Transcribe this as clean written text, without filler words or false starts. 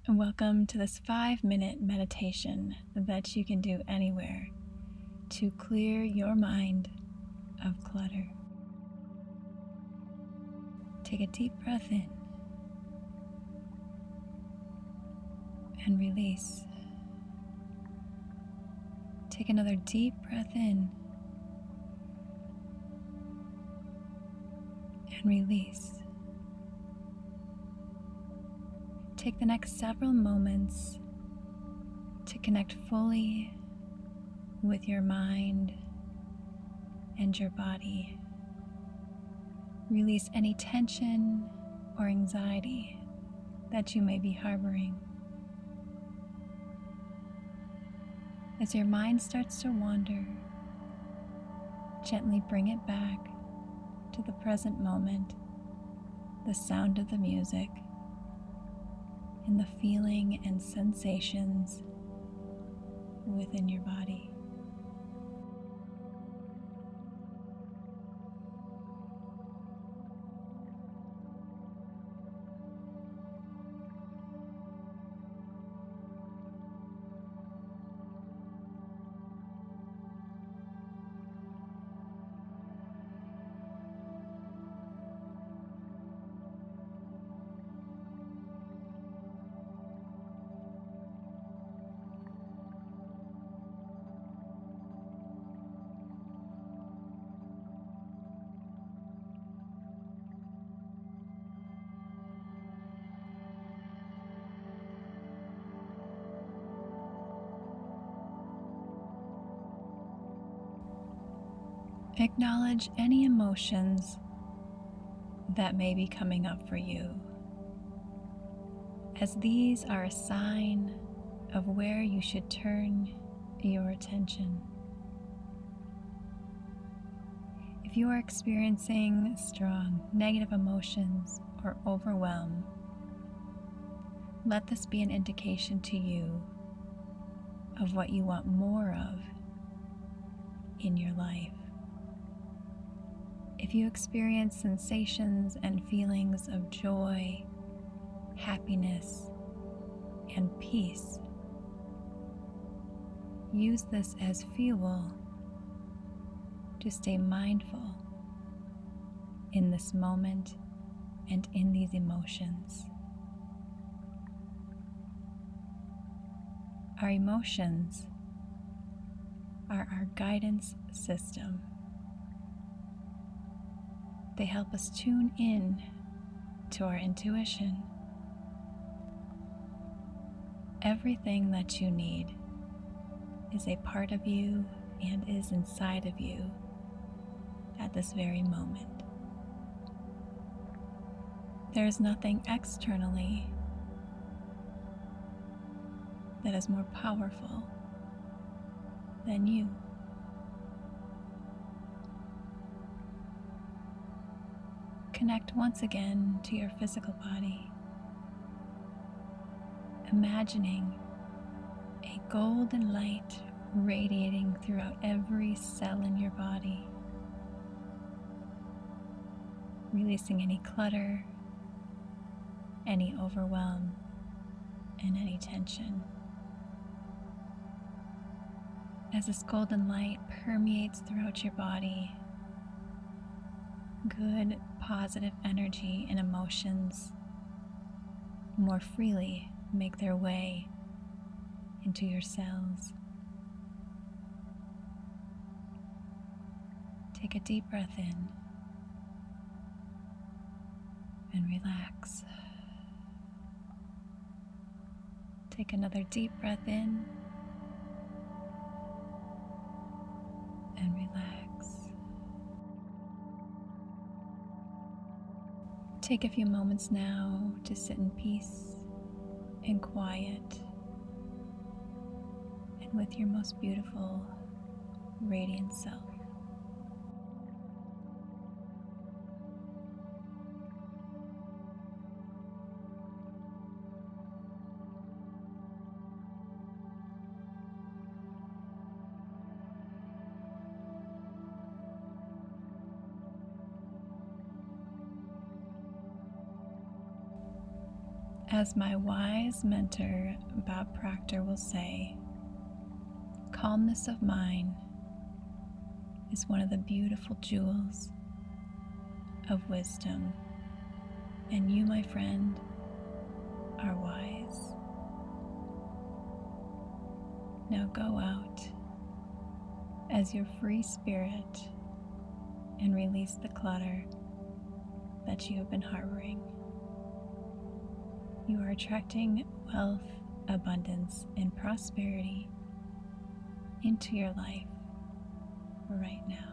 and welcome to this 5-minute meditation that you can do anywhere to clear your mind of clutter. Take a deep breath in and release. Take another deep breath in and release. Take the next several moments to connect fully with your mind and your body. Release any tension or anxiety that you may be harboring. As your mind starts to wander, gently bring it back to the present moment, the sound of the music, and the feeling and sensations within your body. Acknowledge any emotions that may be coming up for you, as these are a sign of where you should turn your attention. If you are experiencing strong negative emotions or overwhelm, let this be an indication to you of what you want more of in your life. If you experience sensations and feelings of joy, happiness, and peace, use this as fuel to stay mindful in this moment and in these emotions. Our emotions are our guidance system. They help us tune in to our intuition. Everything that you need is a part of you and is inside of you at this very moment. There is nothing externally that is more powerful than you. Connect once again to your physical body, imagining a golden light radiating throughout every cell in your body, releasing any clutter, any overwhelm, and any tension. As this golden light permeates throughout your body, good, positive energy and emotions more freely make their way into your cells. Take a deep breath in and relax. Take another deep breath in and relax. Take a few moments now to sit in peace and quiet and with your most beautiful, radiant self. As my wise mentor, Bob Proctor, will say, calmness of mind is one of the beautiful jewels of wisdom, and you, my friend, are wise. Now go out as your free spirit and release the clutter that you have been harboring. You are attracting wealth, abundance, and prosperity into your life right now.